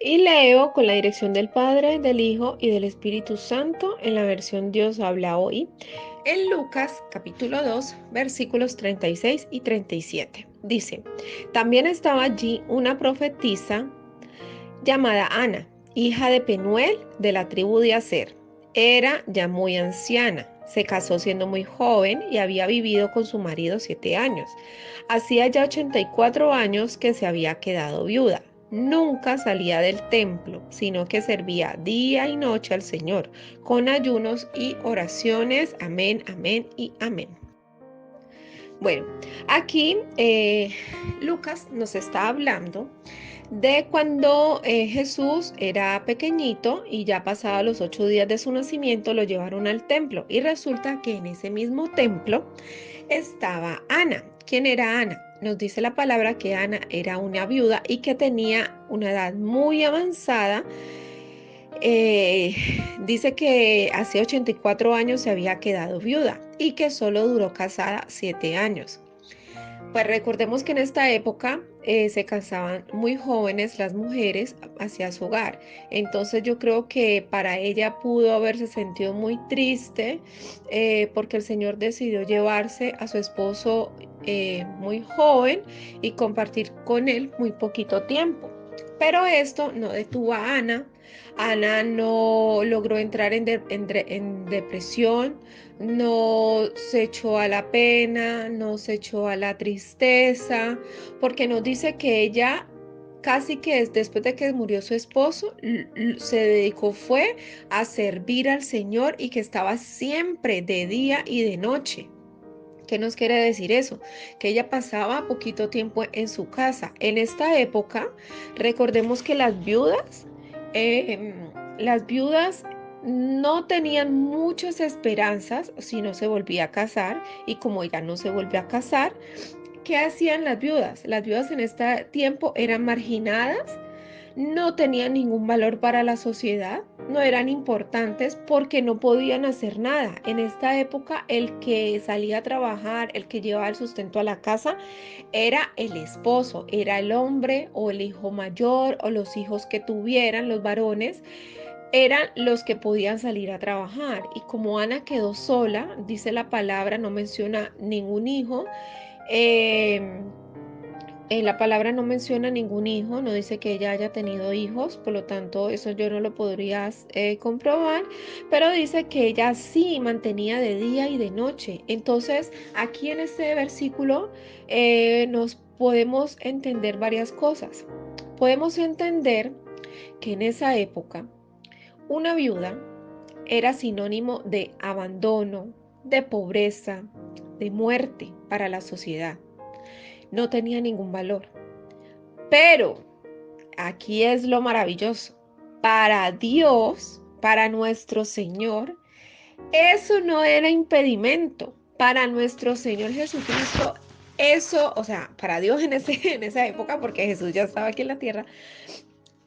Y leo con la dirección del Padre, del Hijo y del Espíritu Santo en la versión Dios habla hoy, en Lucas capítulo 2, versículos 36 y 37. Dice, también estaba allí una profetisa llamada Ana, hija de Penuel de la tribu de Aser. Era ya muy anciana, se casó siendo muy joven y había vivido con su marido 7 años. Hacía ya 84 años que se había quedado viuda. Nunca salía del templo, sino que servía día y noche al Señor, con ayunos y oraciones. Amén, amén y amén. Bueno, aquí Lucas nos está hablando de cuando Jesús era pequeñito y ya pasaba los 8 días de su nacimiento, lo llevaron al templo y resulta que en ese mismo templo estaba Ana. ¿Quién era Ana? Nos dice la palabra que Ana era una viuda y que tenía una edad muy avanzada. Eh, Dice que hace 84 años se había quedado viuda y que solo duró casada 7 años. Pues recordemos que en esta época se casaban muy jóvenes las mujeres hacia su hogar. Entonces yo creo que para ella pudo haberse sentido muy triste porque el Señor decidió llevarse a su esposo muy joven y compartir con él muy poquito tiempo. Pero esto no detuvo a Ana. Ana no logró entrar en depresión, no se echó a la pena, no se echó a la tristeza, porque nos dice que ella casi que después de que murió su esposo, se dedicó fue a servir al Señor y que estaba siempre de día y de noche. ¿Qué nos quiere decir eso? Que ella pasaba poquito tiempo en su casa. En esta época, recordemos que las viudas no tenían muchas esperanzas si no se volvía a casar y como ella no se volvió a casar, ¿qué hacían las viudas? Las viudas en este tiempo eran marginadas, no tenían ningún valor para la sociedad, no eran importantes porque no podían hacer nada. En esta época el que salía a trabajar, el que llevaba el sustento a la casa, era el esposo, era el hombre o el hijo mayor o los hijos que tuvieran los varones. Eran los que podían salir a trabajar y como Ana quedó sola, dice la palabra, no menciona ningún hijo, eh, la palabra no menciona ningún hijo, no dice que ella haya tenido hijos, por lo tanto eso yo no lo podría comprobar, pero dice que ella sí mantenía de día y de noche. Entonces aquí en este versículo nos podemos entender varias cosas. Podemos entender que en esa época una viuda era sinónimo de abandono, de pobreza, de muerte para la sociedad. No tenía ningún valor. Pero aquí es lo maravilloso. Para Dios, para nuestro Señor, eso no era impedimento. Para nuestro Señor Jesucristo, eso, o sea, para Dios en esa época, porque Jesús ya estaba aquí en la tierra,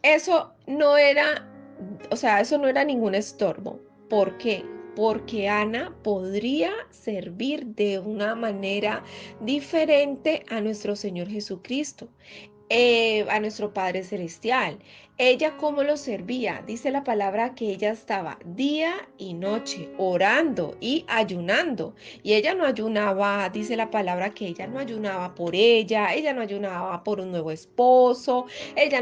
eso no era, o sea, eso no era ningún estorbo. ¿Por qué? Porque Ana podría servir de una manera diferente a nuestro Señor Jesucristo, a nuestro Padre Celestial. Ella cómo lo servía. Dice la palabra que ella estaba día y noche orando y ayunando. Y ella no ayunaba, dice la palabra que ella no ayunaba por ella no ayunaba por un nuevo esposo, ella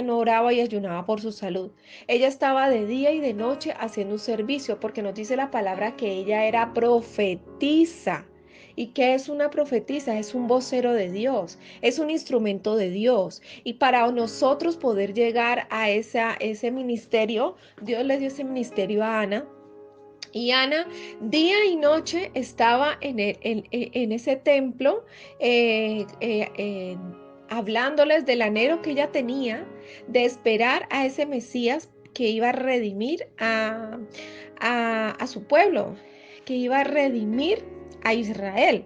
no oraba y ayunaba por su salud. Ella estaba de día y de noche haciendo un servicio porque nos dice la palabra que ella era profetisa. ¿Y qué es una profetisa? Es un vocero de Dios, es un instrumento de Dios. Y para nosotros poder llegar a ese ministerio, Dios le dio ese ministerio a Ana. Y Ana día y noche estaba en ese templo eh, eh, eh, hablándoles del anhelo que ella tenía de esperar a ese Mesías que iba a redimir a su pueblo, que iba a redimir a Israel,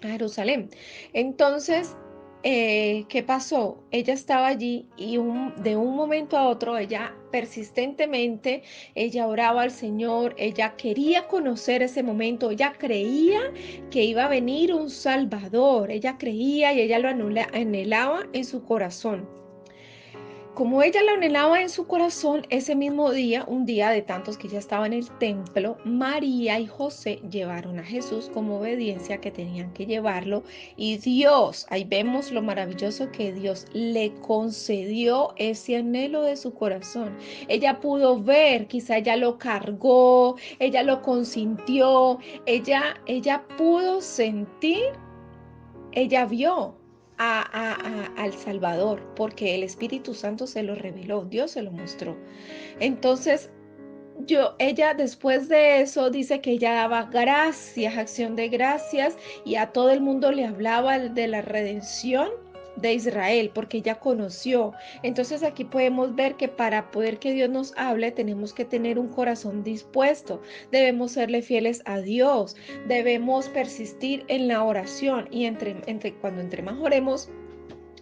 a Jerusalén. Entonces, ¿qué pasó? Ella estaba allí y de un momento a otro, ella persistentemente, ella oraba al Señor, ella quería conocer ese momento, ella creía que iba a venir un Salvador, ella creía y ella lo anhelaba en su corazón. Como ella lo anhelaba en su corazón, ese mismo día, un día de tantos que ya estaba en el templo, María y José llevaron a Jesús como obediencia que tenían que llevarlo. Y Dios, ahí vemos lo maravilloso que Dios le concedió ese anhelo de su corazón. Ella pudo ver, quizá ella lo cargó, ella lo consintió, ella pudo sentir, ella vio al Salvador, porque el Espíritu Santo se lo reveló, Dios se lo mostró. Entonces, ella después de eso dice que ella daba gracias, acción de gracias, y a todo el mundo le hablaba de la redención de Israel, porque ella conoció. Entonces aquí podemos ver que para poder que Dios nos hable, tenemos que tener un corazón dispuesto, debemos serle fieles a Dios, debemos persistir en la oración, y cuando entre más oremos,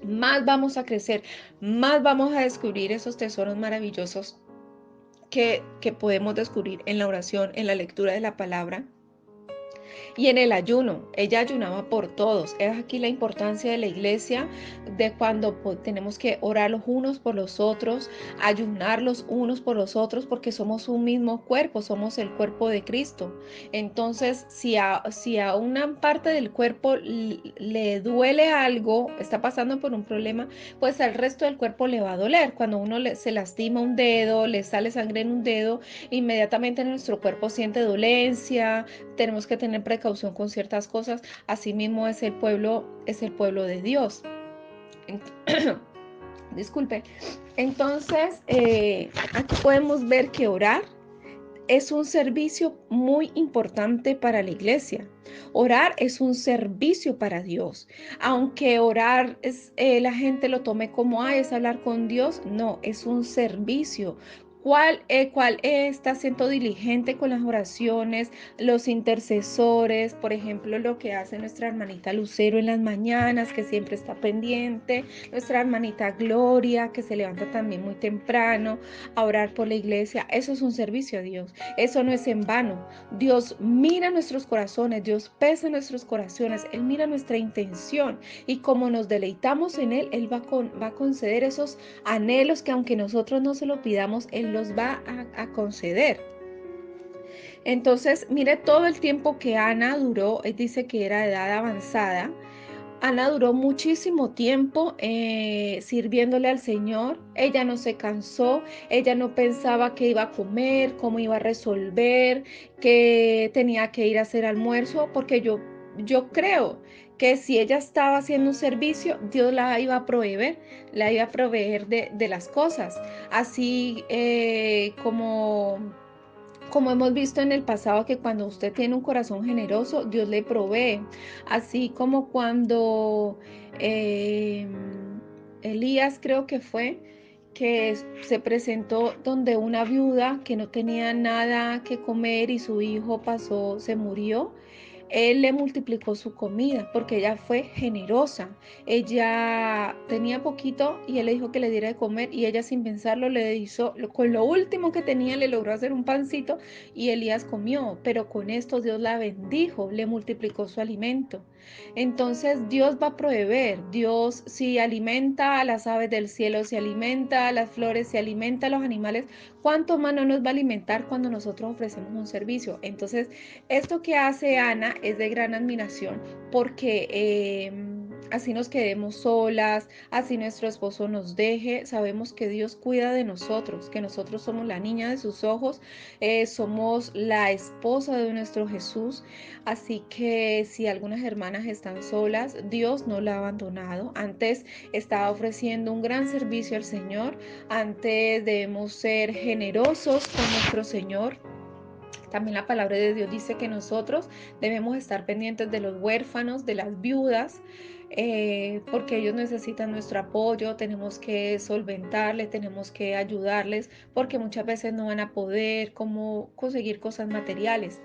más vamos a crecer, más vamos a descubrir esos tesoros maravillosos que podemos descubrir en la oración, en la lectura de la palabra y en el ayuno. Ella ayunaba por todos. Es aquí la importancia de la iglesia, de cuando tenemos que orar los unos por los otros, ayunar los unos por los otros, porque somos un mismo cuerpo, somos el cuerpo de Cristo. Entonces, si a una parte del cuerpo le duele algo, está pasando por un problema, pues al resto del cuerpo le va a doler. Cuando uno se lastima un dedo, le sale sangre en un dedo, inmediatamente nuestro cuerpo siente dolencia, tenemos que tener precaución con ciertas cosas. Asimismo es el pueblo de Dios. Disculpe. Entonces, aquí podemos ver que orar es un servicio muy importante para la iglesia. Orar es un servicio para Dios. Aunque orar la gente lo tome como, es hablar con Dios, no, es un servicio. ¿Cuál está siendo diligente con las oraciones? Los intercesores, por ejemplo, lo que hace nuestra hermanita Lucero en las mañanas, que siempre está pendiente, nuestra hermanita Gloria, que se levanta también muy temprano a orar por la iglesia. Eso es un servicio a Dios. Eso no es en vano. Dios mira nuestros corazones, Dios pesa nuestros corazones, Él mira nuestra intención, y como nos deleitamos en Él, Él va a conceder esos anhelos que aunque nosotros no se lo pidamos, Él los va a conceder. Entonces, mire todo el tiempo que Ana duró, Él dice que era de edad avanzada. Ana duró muchísimo tiempo sirviéndole al Señor. Ella no se cansó, ella no pensaba que iba a comer, cómo iba a resolver, que tenía que ir a hacer almuerzo, porque yo creo que si ella estaba haciendo un servicio, Dios la iba a proveer de las cosas. Así como hemos visto en el pasado, que cuando usted tiene un corazón generoso, Dios le provee. Así como cuando eh, Elías, creo que fue, que se presentó donde una viuda que no tenía nada que comer y su hijo se murió. Él le multiplicó su comida porque ella fue generosa. Ella tenía poquito y él le dijo que le diera de comer, y ella, sin pensarlo, le hizo, con lo último que tenía, le logró hacer un pancito, y Elías comió. Pero con esto Dios la bendijo, le multiplicó su alimento. Entonces Dios va a proveer. Dios, si alimenta a las aves del cielo, si alimenta a las flores, si alimenta a los animales, ¿cuánto más no nos va a alimentar cuando nosotros ofrecemos un servicio? Entonces, esto que hace Ana es de gran admiración, porque así nos quedemos solas, así nuestro esposo nos deje, sabemos que Dios cuida de nosotros, que nosotros somos la niña de sus ojos, somos la esposa de nuestro Jesús. Así que si algunas hermanas están solas, Dios no la ha abandonado. Antes estaba ofreciendo un gran servicio al Señor. Antes debemos ser generosos con nuestro Señor. También la palabra de Dios dice que nosotros debemos estar pendientes de los huérfanos, de las viudas, porque ellos necesitan nuestro apoyo. Tenemos que solventarles, tenemos que ayudarles, porque muchas veces no van a poder como conseguir cosas materiales.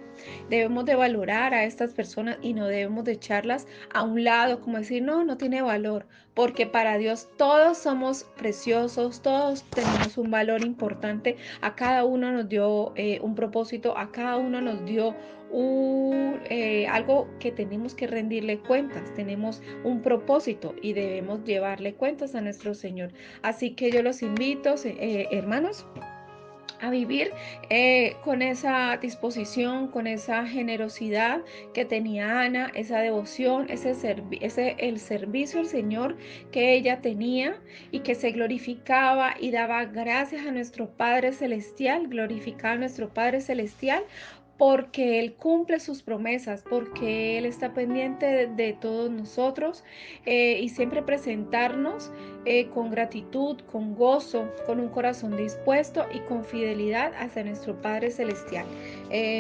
Debemos de valorar a estas personas y no debemos de echarlas a un lado, como decir, no, no tiene valor, porque para Dios todos somos preciosos, todos tenemos un valor importante, a cada uno nos dio un propósito, a cada uno nos dio algo que tenemos que rendirle cuentas, tenemos un propósito y debemos llevarle cuentas a nuestro Señor. Así que yo los invito, hermanos, a vivir con esa disposición, con esa generosidad que tenía Ana, esa devoción, el servicio al Señor que ella tenía y que se glorificaba y daba gracias a nuestro Padre Celestial, glorificaba a nuestro Padre Celestial porque Él cumple sus promesas, porque Él está pendiente de todos nosotros y siempre presentarnos con gratitud, con gozo, con un corazón dispuesto y con fidelidad hacia nuestro Padre Celestial.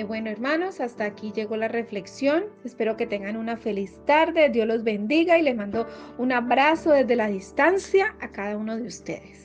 Bueno, hermanos, hasta aquí llegó la reflexión. Espero que tengan una feliz tarde. Dios los bendiga y les mando un abrazo desde la distancia a cada uno de ustedes.